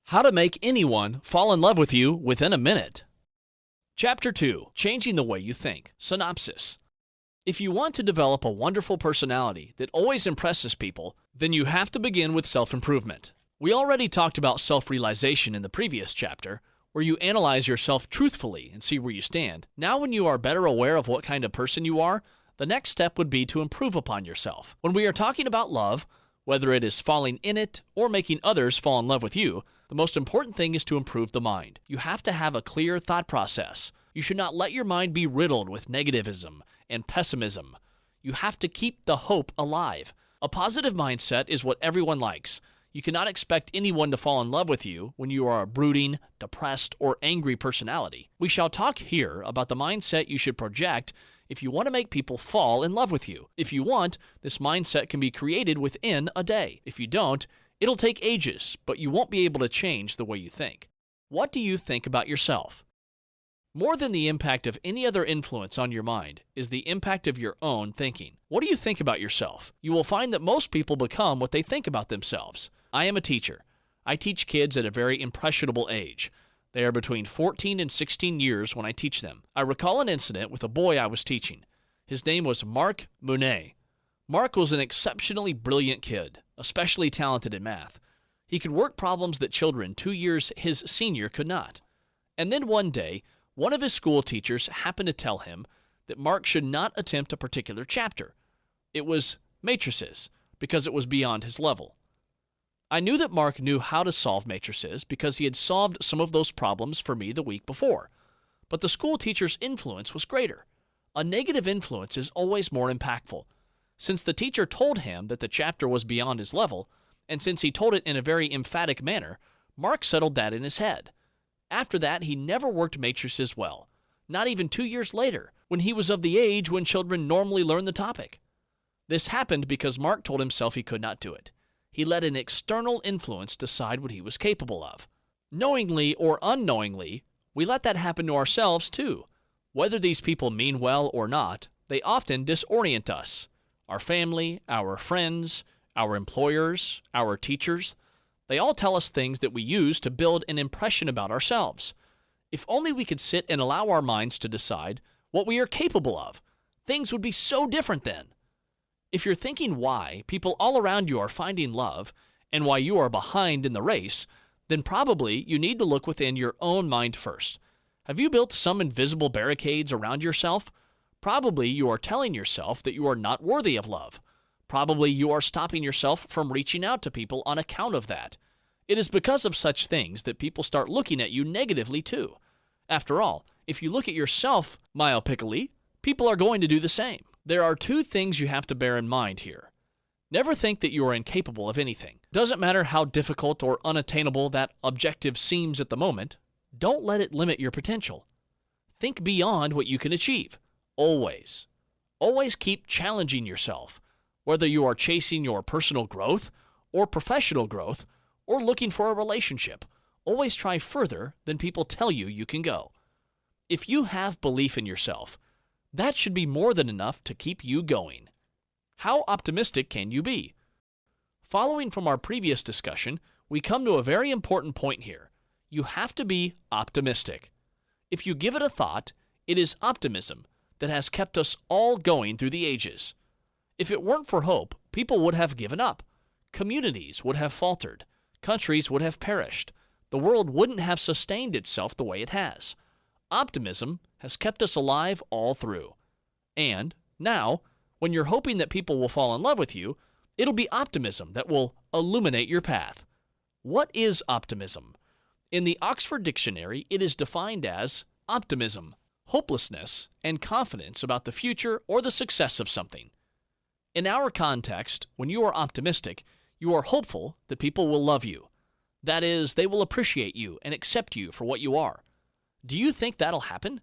How to make anyone fall in love with you within a minute. Chapter 2. Changing the way you think. Synopsis. If you want to develop a wonderful personality that always impresses people, then you have to begin with self-improvement. We already talked about self-realization in the previous chapter, where you analyze yourself truthfully and see where you stand. Now when you are better aware of what kind of person you are, the next step would be to improve upon yourself. When we are talking about love, whether it is falling in it or making others fall in love with you, the most important thing is to improve the mind. You have to have a clear thought process. You should not let your mind be riddled with negativism and pessimism. You have to keep the hope alive. A positive mindset is what everyone likes. You cannot expect anyone to fall in love with you when you are a brooding, depressed, or angry personality. We shall talk here about the mindset you should project if you want to make people fall in love with you. If you want, this mindset can be created within a day. If you don't, it'll take ages, but you won't be able to change the way you think. What do you think about yourself? More than the impact of any other influence on your mind is the impact of your own thinking. What do you think about yourself? You will find that most people become what they think about themselves. I am a teacher. I teach kids at a very impressionable age. They are between 14 and 16 years when I teach them. I recall an incident with a boy I was teaching. His name was Mark Monet. Mark was an exceptionally brilliant kid, especially talented in math. He could work problems that children 2 years his senior could not. And then one day, one of his school teachers happened to tell him that Mark should not attempt a particular chapter. It was matrices, because it was beyond his level. I knew that Mark knew how to solve matrices because he had solved some of those problems for me the week before. But the school teacher's influence was greater. A negative influence is always more impactful. Since the teacher told him that the chapter was beyond his level, and since he told it in a very emphatic manner, Mark settled that in his head. After that, he never worked matrices well, not even 2 years later, when he was of the age when children normally learn the topic. This happened because Mark told himself he could not do it. He let an external influence decide what he was capable of. Knowingly or unknowingly, we let that happen to ourselves too. Whether these people mean well or not, they often disorient us. Our family, our friends, our employers, our teachers, they all tell us things that we use to build an impression about ourselves. If only we could sit and allow our minds to decide what we are capable of, things would be so different then. If you're thinking why people all around you are finding love and why you are behind in the race, then probably you need to look within your own mind first. Have you built some invisible barricades around yourself? Probably you are telling yourself that you are not worthy of love. Probably you are stopping yourself from reaching out to people on account of that. It is because of such things that people start looking at you negatively too. After all, if you look at yourself myopically, people are going to do the same. There are two things you have to bear in mind here. Never think that you are incapable of anything. Doesn't matter how difficult or unattainable that objective seems at the moment, don't let it limit your potential. Think beyond what you can achieve. Always. Always keep challenging yourself, whether you are chasing your personal growth or professional growth or looking for a relationship. Always try further than people tell you you can go. If you have belief in yourself, that should be more than enough to keep you going. How optimistic can you be? Following from our previous discussion, we come to a very important point here. You have to be optimistic. If you give it a thought, it is optimism that has kept us all going through the ages. If it weren't for hope, people would have given up. Communities would have faltered. Countries would have perished. The world wouldn't have sustained itself the way it has. Optimism has kept us alive all through. And now, when you're hoping that people will fall in love with you, it'll be optimism that will illuminate your path. What is optimism? In the Oxford Dictionary, it is defined as optimism, hopelessness, and confidence about the future or the success of something. In our context, when you are optimistic, you are hopeful that people will love you. That is, they will appreciate you and accept you for what you are. Do you think that'll happen?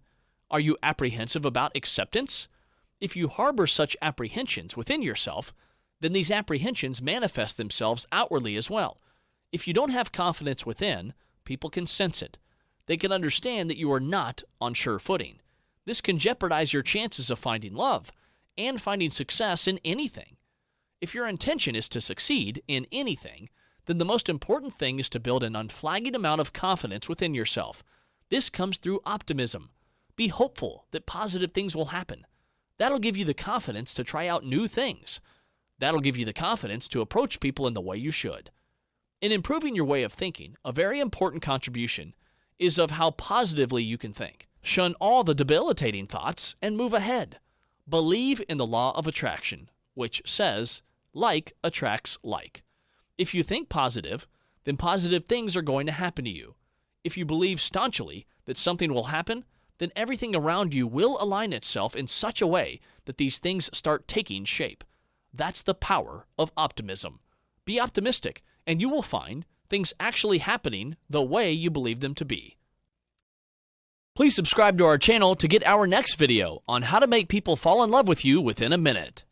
Are you apprehensive about acceptance? If you harbor such apprehensions within yourself, then these apprehensions manifest themselves outwardly as well. If you don't have confidence within, people can sense it. They can understand that you are not on sure footing. This can jeopardize your chances of finding love and finding success in anything. If your intention is to succeed in anything, then the most important thing is to build an unflagging amount of confidence within yourself. This comes through optimism. Be hopeful that positive things will happen. That'll give you the confidence to try out new things. That'll give you the confidence to approach people in the way you should. In improving your way of thinking, a very important contribution is of how positively you can think. Shun all the debilitating thoughts and move ahead. Believe in the law of attraction, which says, like attracts like. If you think positive, then positive things are going to happen to you. If you believe staunchly that something will happen, then everything around you will align itself in such a way that these things start taking shape. That's the power of optimism. Be optimistic, and you will find things actually happening the way you believe them to be. Please subscribe to our channel to get our next video on how to make people fall in love with you within a minute.